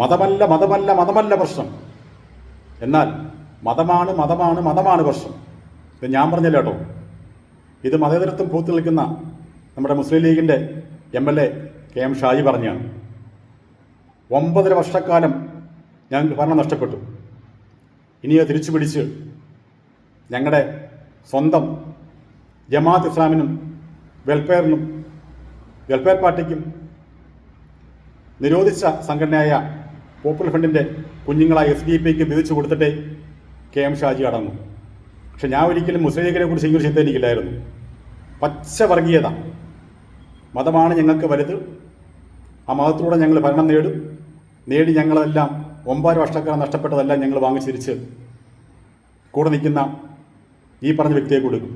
മതമല്ല മതമല്ല മതമല്ല പ്രശ്നം, എന്നാൽ മതമാണ് മതമാണ് മതമാണ് പ്രശ്നം. ഇത് ഞാൻ പറഞ്ഞല്ലോ കേട്ടോ. ഇത് മതേതരത്വം പൂത്തു നിൽക്കുന്ന നമ്മുടെ മുസ്ലിം ലീഗിൻ്റെ MLA KM ഷാജി പറഞ്ഞാണ്. 9.5 വർഷക്കാലം ഞങ്ങൾക്ക് ഭരണം നഷ്ടപ്പെട്ടു. ഇനി അത് തിരിച്ചു പിടിച്ച് ഞങ്ങളുടെ സ്വന്തം ജമാഅത്ത് ഇസ്ലാമിനും വെൽഫെയർ പാർട്ടിക്കും നിരോധിച്ച സംഘടനയായ പോപ്പുലർ ഫ്രണ്ടിൻ്റെ കുഞ്ഞുങ്ങളായ SDPക്ക് വിധിച്ചു കൊടുത്തിട്ടേ KM ഷാജി അടങ്ങും. പക്ഷെ ഞാൻ ഒരിക്കലും മുസ്ലിം ലീഗിനെ കുറിച്ച് ഇങ്ങനെ ചിന്ത എനിക്കില്ലായിരുന്നു. പച്ച വർഗീയത, മതമാണ് ഞങ്ങൾക്ക് വലുത്, ആ മതത്തിലൂടെ ഞങ്ങൾ ഭരണം നേടി ഞങ്ങളെല്ലാം 9 വർഷക്കാലം നഷ്ടപ്പെട്ടതെല്ലാം ഞങ്ങൾ വാങ്ങിച്ചിരിച്ച് കൂടെ നിൽക്കുന്ന ഈ പറഞ്ഞ വ്യക്തിയെ കൊടുക്കും.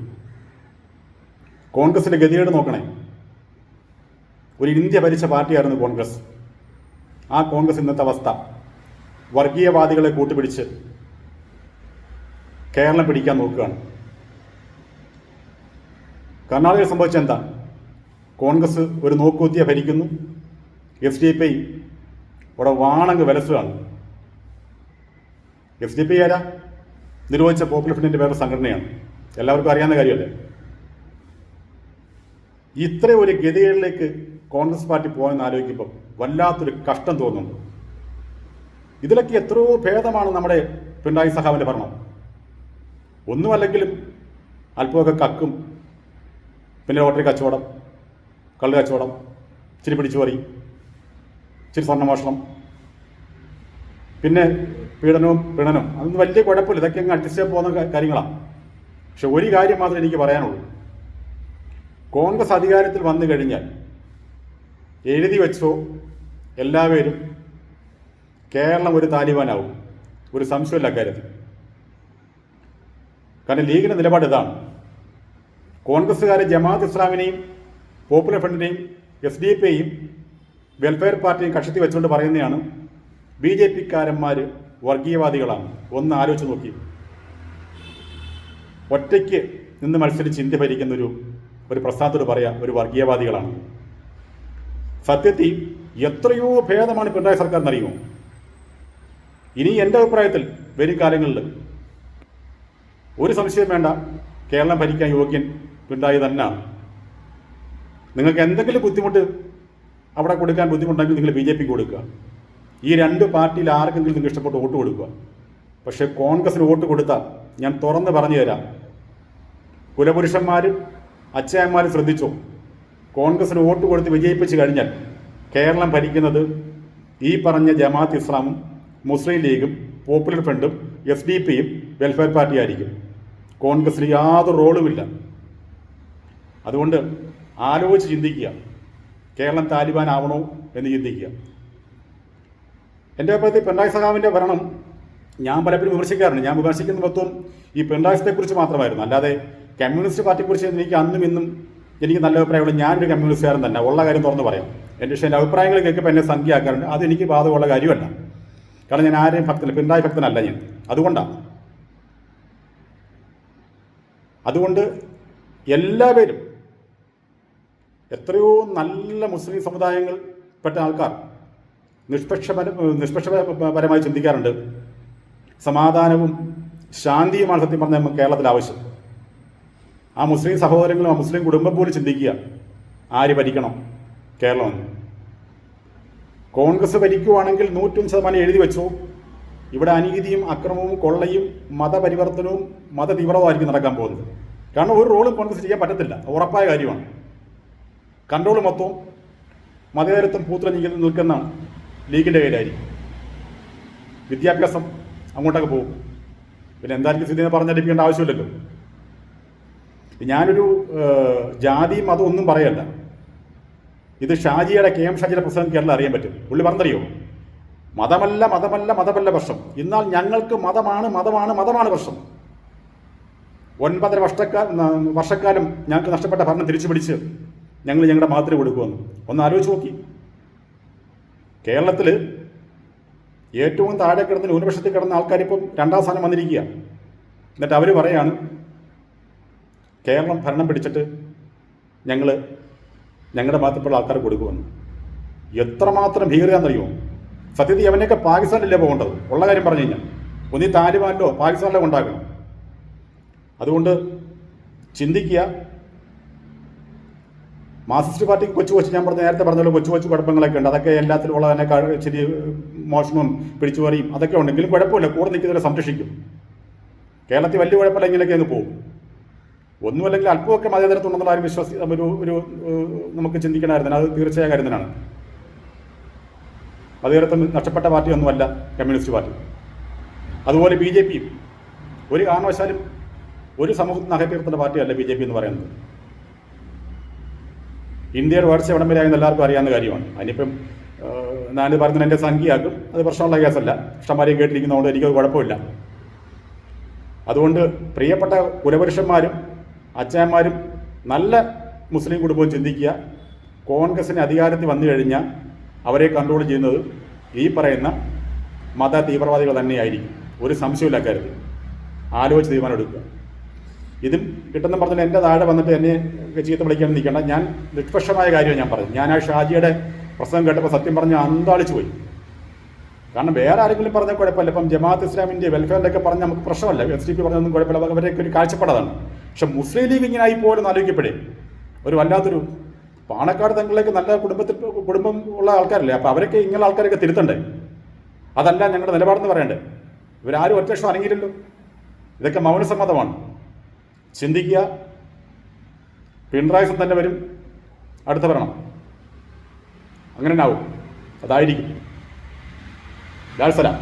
കോൺഗ്രസിൻ്റെ ഗതികേട് നോക്കണേ. ഒരു ഇന്ത്യ ഭരിച്ച പാർട്ടിയായിരുന്നു കോൺഗ്രസ്. ആ കോൺഗ്രസ് ഇന്നത്തെ അവസ്ഥ, വർഗീയവാദികളെ കൂട്ടുപിടിച്ച് കേരളം പിടിക്കാൻ നോക്കുകയാണ്. കർണാടകയിൽ സംഭവിച്ചെന്താ? കോൺഗ്രസ് ഒരു നോക്കുകുത്തിയെ ഭരിക്കുന്നു, SDP അവിടെ വാണങ്ങ് വിലസുകയാണ്. SDP ആരാ? നിരോധിച്ച പോപ്പുലർ ഫ്രണ്ടിൻ്റെ വേറെ സംഘടനയാണ്, എല്ലാവർക്കും അറിയാവുന്ന കാര്യമല്ലേ. ഇത്ര ഒരു ഗതികളിലേക്ക് കോൺഗ്രസ് പാർട്ടി പോയെന്ന് ആലോചിക്കുമ്പോൾ വല്ലാത്തൊരു കഷ്ടം തോന്നുന്നുണ്ട്. ഇതിലൊക്കെ എത്രയോ ഭേദമാണ് നമ്മുടെ പിണറായി സഖാവിൻ്റെ ഭരണം. ഒന്നുമല്ലെങ്കിലും അല്പമൊക്കെ കക്കും, പിന്നെ ലോട്ടറി കച്ചവടം, കള്ള് കച്ചവടം, ഇച്ചിരി പിടിച്ചുപറി, ഇച്ചിരി സ്വർണ്ണമോഷണം, പിന്നെ പീഡനവും അതൊന്നും വലിയ കുഴപ്പമില്ല. ഇതൊക്കെ അങ്ങ് അഡ്ജസ്റ്റ് ചെയ്യാൻ പോകുന്ന കാര്യങ്ങളാണ്. പക്ഷെ ഒരു കാര്യം മാത്രമേ എനിക്ക് പറയാനുള്ളൂ. കോൺഗ്രസ് അധികാരത്തിൽ വന്നു കഴിഞ്ഞാൽ എഴുതി വെച്ചോ എല്ലാവരും കേരളം ഒരു താലിബാനാവും, ഒരു സംശയമില്ല കാര്യത്തിൽ. കാരണം ലീഗിൻ്റെ നിലപാട് ഇതാണ്. കോൺഗ്രസ്സുകാരെ ജമാഅത്ത് ഇസ്ലാമിനെയും പോപ്പുലർ ഫ്രണ്ടിനെയും SDP-യെയും വെൽഫെയർ പാർട്ടിയും കക്ഷത്തി വെച്ചുകൊണ്ട് പറയുന്നതാണ് BJP-ക്കാരന്മാർ വർഗീയവാദികളാണ്. ഒന്ന് ആലോചിച്ച് നോക്കി. ഒറ്റയ്ക്ക് നിന്ന് മത്സരിച്ച് ഇന്ത്യ ഭരിക്കുന്ന ഒരു പ്രസ്ഥാനത്തോട് പറയാം ഒരു വർഗീയവാദികളാണ്. സത്യത്തിൽ എത്രയോ ഭേദമാണ് പിണറായി സർക്കാർ എന്നറിയുമോ? ഇനി എൻ്റെ അഭിപ്രായത്തിൽ വരും കാലങ്ങളിൽ ഒരു സംശയം വേണ്ട, കേരളം ഭരിക്കാൻ യോഗ്യൻ പിണറായി തന്നെയാണ്. നിങ്ങൾക്ക് എന്തെങ്കിലും ബുദ്ധിമുട്ട് അവിടെ കൊടുക്കാൻ ബുദ്ധിമുട്ടുണ്ടെങ്കിൽ നിങ്ങൾ BJP-ക്ക് കൊടുക്കുക. ഈ രണ്ട് പാർട്ടിയിൽ ആർക്കെങ്കിലും നിങ്ങൾക്ക് ഇഷ്ടപ്പെട്ട് വോട്ട് കൊടുക്കുക. പക്ഷേ കോൺഗ്രസിന് വോട്ട് കൊടുത്താൽ ഞാൻ തുറന്ന് പറഞ്ഞു തരാം, കുലപുരുഷന്മാരും അച്ഛന്മാരും ശ്രദ്ധിച്ചോ, കോൺഗ്രസിന് വോട്ട് കൊടുത്ത് വിജയിപ്പിച്ച് കഴിഞ്ഞാൽ കേരളം ഭരിക്കുന്നത് ഈ പറഞ്ഞ ജമാഅത്ത് ഇസ്ലാമും മുസ്ലിം ലീഗും പോപ്പുലർ ഫ്രണ്ടും SDP-യും വെൽഫെയർ പാർട്ടിയായിരിക്കും. കോൺഗ്രസിന് യാതൊരു റോളുമില്ല. അതുകൊണ്ട് ആലോചിച്ച് ചിന്തിക്കുക, കേരളം താലിബാൻ ആവണോ എന്ന് ചിന്തിക്കുക. എൻ്റെ അഭിപ്രായത്തിൽ പിണറായി സഖാവിൻ്റെ ഭരണം ഞാൻ പലപ്പോഴും വിമർശിക്കാറുണ്ട്. ഞാൻ വിമർശിക്കുന്ന മൊത്തം ഈ പിണറായിത്തെക്കുറിച്ച് മാത്രമായിരുന്നു, അല്ലാതെ കമ്മ്യൂണിസ്റ്റ് പാർട്ടിയെക്കുറിച്ച് എനിക്ക് അന്നും ഇന്നും എനിക്ക് നല്ല അഭിപ്രായമുള്ള ഞാനൊരു കമ്മ്യൂണിസ്റ്റുകാരൻ തന്നെ, ഉള്ള കാര്യം തുറന്ന് പറയാം. എൻ്റെ അഭിപ്രായങ്ങൾ കേൾക്കുമ്പോൾ എന്നെ സംഖ്യയാക്കാറുണ്ട്. അതെനിക്ക് ബാധകമുള്ള കാര്യമല്ല. കാരണം ഞാൻ ആരെയും ഭക്തനല്ല, പിണറായി ഭക്തനല്ല ഞാൻ. അതുകൊണ്ട് എല്ലാവരും, എത്രയോ നല്ല മുസ്ലിം സമുദായങ്ങൾ പെട്ട ആൾക്കാർ നിഷ്പക്ഷപരമായി ചിന്തിക്കാറുണ്ട്. സമാധാനവും ശാന്തിയുമാണ് സത്യം പറഞ്ഞാൽ നമുക്ക് കേരളത്തിൽ ആവശ്യം. ആ മുസ്ലിം സഹോദരങ്ങളും ആ മുസ്ലിം കുടുംബം പോലും ചിന്തിക്കുക, ആര് ഭരിക്കണം കേരളമെന്ന്. കോൺഗ്രസ് ഭരിക്കുവാണെങ്കിൽ 101% എഴുതി വെച്ചു, ഇവിടെ അനീതിയും അക്രമവും കൊള്ളയും മതപരിവർത്തനവും മതതീവ്രതമായിരിക്കും നടക്കാൻ പോകുന്നത്. കാരണം ഒരു റോളും കോൺഗ്രസ് ചെയ്യാൻ പറ്റത്തില്ല, ഉറപ്പായ കാര്യമാണ്. കൺട്രോൾ മൊത്തവും മതേതരത്വം പൂത്തുലഞ്ഞു നിൽക്കുന്ന ലീഗിൻ്റെ കയ്യിലായിരിക്കും. വിദ്യാഭ്യാസം അങ്ങോട്ടൊക്കെ പോകും. പിന്നെ എന്തായിരിക്കും സ്ഥിതി പറഞ്ഞടിപ്പിക്കേണ്ട ആവശ്യമില്ലല്ലോ. ഞാനൊരു ജാതി മതം ഒന്നും പറയല്ല. ഇത് ഷാജിയുടെ KM ഷാജിയുടെ പ്രസംഗം കേരളം അറിയാൻ പറ്റും. പുള്ളി പറഞ്ഞറിയോ, മതമല്ല പ്രശ്നം, എന്നാൽ ഞങ്ങൾക്ക് മതമാണ് പ്രശ്നം. 9.5 വർഷക്കാലം ഞങ്ങൾക്ക് നഷ്ടപ്പെട്ട ഭരണം തിരിച്ചു പിടിച്ച് ഞങ്ങൾ ഞങ്ങളുടെ മതത്തിന് കൊടുക്കുമെന്ന് ഒന്ന് ആലോചിച്ച് നോക്കി. കേരളത്തിൽ ഏറ്റവും താഴെ കിടന്ന് ന്യൂനപക്ഷത്തിൽ കിടന്ന ആൾക്കാരിപ്പം 2ാം സ്ഥാനം വന്നിരിക്കുക. എന്നിട്ട് അവർ പറയാണ് കേരളം ഭരണം പിടിച്ചിട്ട് ഞങ്ങളുടെ മതത്തിലുള്ള ആൾക്കാർ കൊടുക്കുമെന്ന്. എത്രമാത്രം ഭീകരതയെന്നറിയുമോ? സത്യത്തിൽ അവനെയൊക്കെ പാകിസ്ഥാനിലല്ലേ പോകേണ്ടത്? ഉള്ള കാര്യം പറഞ്ഞു കഴിഞ്ഞാൽ ഒന്നീ താലിബാനിലോ പാകിസ്ഥാനിലോ ഉണ്ടാക്കണം. അതുകൊണ്ട് ചിന്തിക്കുക. മാർക്സിസ്റ്റ് പാർട്ടിക്ക് കൊച്ചു ഞാൻ നേരത്തെ പറഞ്ഞല്ലോ, കൊച്ചു കുഴപ്പങ്ങളൊക്കെ ഉണ്ട്. അതൊക്കെ എല്ലാത്തിലും ഉള്ള തന്നെ ഇച്ചിരി മോഷണവും പിടിച്ചുപറിയും അതൊക്കെ ഉണ്ടെങ്കിലും കുഴപ്പമില്ല, കൂടെ നിൽക്കുന്നവരെ സംരക്ഷിക്കും. കേരളത്തിൽ വലിയ കുഴപ്പമില്ല, ഇങ്ങനെയൊക്കെ അങ്ങ് പോകും. ഒന്നുമല്ലെങ്കിൽ അല്പമൊക്കെ മതേതരത്തുണ്ടെന്നുള്ള ആരും ഒരു നമുക്ക് ചിന്തിക്കണമായിരുന്നു. അത് തീർച്ചയായ കാര്യത്തിനാണ്. മതേതരത്വം നഷ്ടപ്പെട്ട പാർട്ടിയൊന്നുമല്ല കമ്മ്യൂണിസ്റ്റ് പാർട്ടി. അതുപോലെ BJP ഒരു കാരണവശാലും ഒരു സമൂഹത്തിന് അകറ്റീർത്തേണ്ട പാർട്ടിയല്ല BJP എന്ന് പറയുന്നത്. ഇന്ത്യയുടെ വളർച്ച എവിടം വരെയായെന്ന് എല്ലാവർക്കും അറിയാവുന്ന കാര്യമാണ്. അതിനിപ്പം ഞാൻ പറയുന്നത് എൻ്റെ സംഖ്യയാക്കും, അത് പ്രശ്നമുള്ള കേസല്ല. ഇഷ്ടംമാരെയും കേട്ടിരിക്കുന്നതുകൊണ്ട് എനിക്കത് കുഴപ്പമില്ല. അതുകൊണ്ട് പ്രിയപ്പെട്ട കുലപുരുഷന്മാരും അച്ഛന്മാരും നല്ല മുസ്ലിം കുടുംബവും ചിന്തിക്കുക. കോൺഗ്രസിന് അധികാരത്തിൽ വന്നു കഴിഞ്ഞാൽ അവരെ കൺട്രോൾ ചെയ്യുന്നത് ഈ പറയുന്ന മത തീവ്രവാദികൾ തന്നെയായിരിക്കും. ഒരു സംശയമില്ല കാര്യത്തിൽ. ആലോചിച്ച് തീരുമാനം എടുക്കുക. ഇതും കിട്ടുന്ന പറഞ്ഞാൽ എൻ്റെ താഴെ വന്നിട്ട് എന്നെ ചീത്ത വിളിക്കാൻ നിൽക്കേണ്ട. ഞാൻ നിഷ്പക്ഷമായ കാര്യമാണ് ഞാൻ പറഞ്ഞത്. ഞാൻ ആ ഷാജിയുടെ പ്രസംഗം കേട്ടപ്പോൾ സത്യം പറഞ്ഞാൽ അന്താളിച്ചു പോയി. കാരണം വേറെ ആരെങ്കിലും പറഞ്ഞാൽ കുഴപ്പമില്ല. ഇപ്പം ജമാഅത്ത് ഇസ്ലാമിൻ്റെ വെൽഫെയറിൻ്റെ ഒക്കെ പറഞ്ഞാൽ നമുക്ക് പ്രശ്നമല്ല. SDP പറഞ്ഞൊന്നും കുഴപ്പമില്ല, അവരൊക്കെ ഒരു കാഴ്ചപ്പാടാണ്. പക്ഷെ മുസ്ലിം ലീഗ് ഇങ്ങനെ ആയി പോലും ആലോചിക്കപ്പെടേ ഒരു വല്ലാത്തൊരു പാണക്കാട് തങ്ങളിലേക്ക് നല്ല കുടുംബം ഉള്ള ആൾക്കാരല്ലേ. അപ്പോൾ അവരൊക്കെ ഇങ്ങനെ ആൾക്കാരൊക്കെ തിരുത്തണ്ടേ? അതല്ല ഞങ്ങളുടെ നിലപാടെന്ന് പറയണ്ടേ? ഇവരാരും ഒറ്റ ലക്ഷം അനങ്ങിയില്ലല്ലോ. ഇതൊക്കെ മൗനസമ്മതമാണ്. ചിന്തിക്കുക. പിണറായി തന്നെ വരും, അടുത്ത ഭരണം അങ്ങനെ ആവും. അതായിരിക്കും. ലാൽ സലാം.